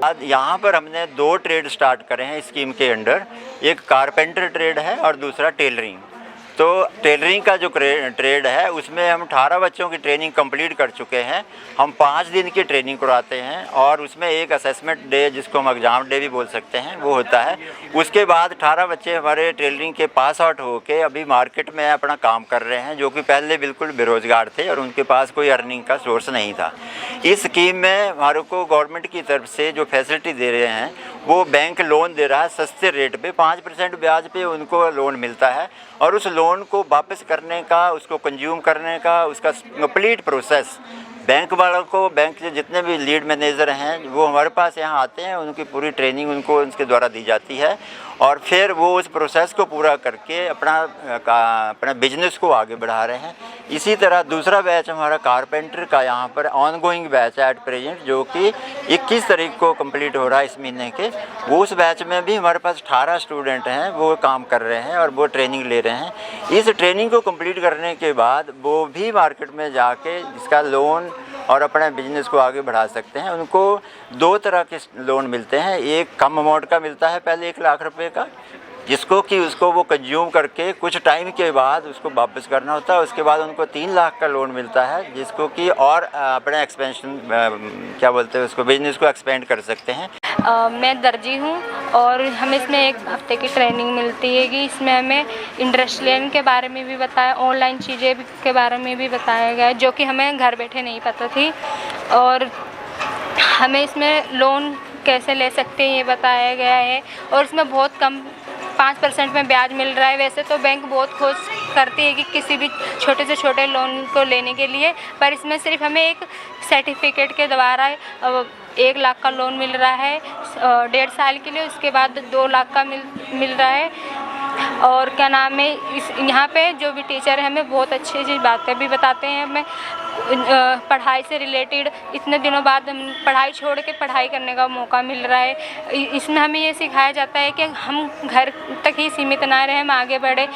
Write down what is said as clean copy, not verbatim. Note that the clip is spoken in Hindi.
आज यहाँ पर हमने 2 ट्रेड स्टार्ट करे हैं स्कीम के अंडर। एक कारपेंटर ट्रेड है और दूसरा टेलरिंग। तो टेलरिंग का जो ट्रेड है उसमें हम 18 बच्चों की ट्रेनिंग कंप्लीट कर चुके हैं। हम 5 दिन की ट्रेनिंग कराते हैं और उसमें एक असेसमेंट डे, जिसको हम एग्ज़ाम डे भी बोल सकते हैं, वो होता है। उसके बाद 18 बच्चे हमारे टेलरिंग के पास आउट होके अभी मार्केट में अपना काम कर रहे हैं, जो कि पहले बिल्कुल बेरोज़गार थे और उनके पास कोई अर्निंग का सोर्स नहीं था। इस स्कीम में हमारे को गवर्नमेंट की तरफ से जो फैसिलिटी दे रहे हैं वो बैंक लोन दे रहा है सस्ते रेट पे, 5% ब्याज पे उनको लोन मिलता है और उस लोन को वापस करने का, उसको कंज्यूम करने का, उसका कंप्लीट प्रोसेस बैंक वालों को, बैंक के जितने भी लीड मैनेजर हैं वो हमारे पास यहाँ आते हैं, उनकी पूरी ट्रेनिंग उनको उनके द्वारा दी जाती है और फिर वो उस प्रोसेस को पूरा करके अपना बिजनेस को आगे बढ़ा रहे हैं। इसी तरह दूसरा बैच हमारा कारपेंटर का यहाँ पर ऑनगोइंग बैच है एट प्रेजेंट, जो कि 21 तारीख को कंप्लीट हो रहा है इस महीने के। वो उस बैच में भी हमारे पास 18 स्टूडेंट हैं, वो काम कर रहे हैं और वो ट्रेनिंग ले रहे हैं। इस ट्रेनिंग को कंप्लीट करने के बाद वो भी मार्केट में जाके इसका लोन और अपने बिजनेस को आगे बढ़ा सकते हैं। उनको 2 तरह के लोन मिलते हैं। एक कम अमाउंट का मिलता है, पहले 1 लाख रुपए का, जिसको कि उसको वो कंज्यूम करके कुछ टाइम के बाद उसको वापस करना होता है। उसके बाद उनको 3 लाख का लोन मिलता है, जिसको कि और अपने एक्सपेंशन क्या बोलते हैं उसको, बिजनेस को एक्सपेंड कर सकते हैं। मैं दर्जी हूँ और हमें इसमें 1 हफ्ते की ट्रेनिंग मिलती है कि इसमें हमें इंडस्ट्रियल के बारे में भी बताया, ऑनलाइन चीज़ें के बारे में भी बताया गया, जो कि हमें घर बैठे नहीं पता थी। और हमें इसमें लोन कैसे ले सकते हैं ये बताया गया है और इसमें बहुत कम 5% में ब्याज मिल रहा है। वैसे तो बैंक बहुत खोज करती है कि किसी भी छोटे से छोटे लोन को लेने के लिए, पर इसमें सिर्फ हमें एक सर्टिफिकेट के द्वारा 1 लाख का लोन मिल रहा है 1.5 साल के लिए। उसके बाद 2 लाख का मिल रहा है। और क्या नाम है, यहाँ पे जो भी टीचर है हमें बहुत अच्छी अच्छी बातें भी बताते हैं। हमें पढ़ाई से रिलेटेड इतने दिनों बाद हम पढ़ाई छोड़ के पढ़ाई करने का मौका मिल रहा है। इसमें हमें ये सिखाया जाता है कि हम घर तक ही सीमित ना रहें, हम आगे बढ़े।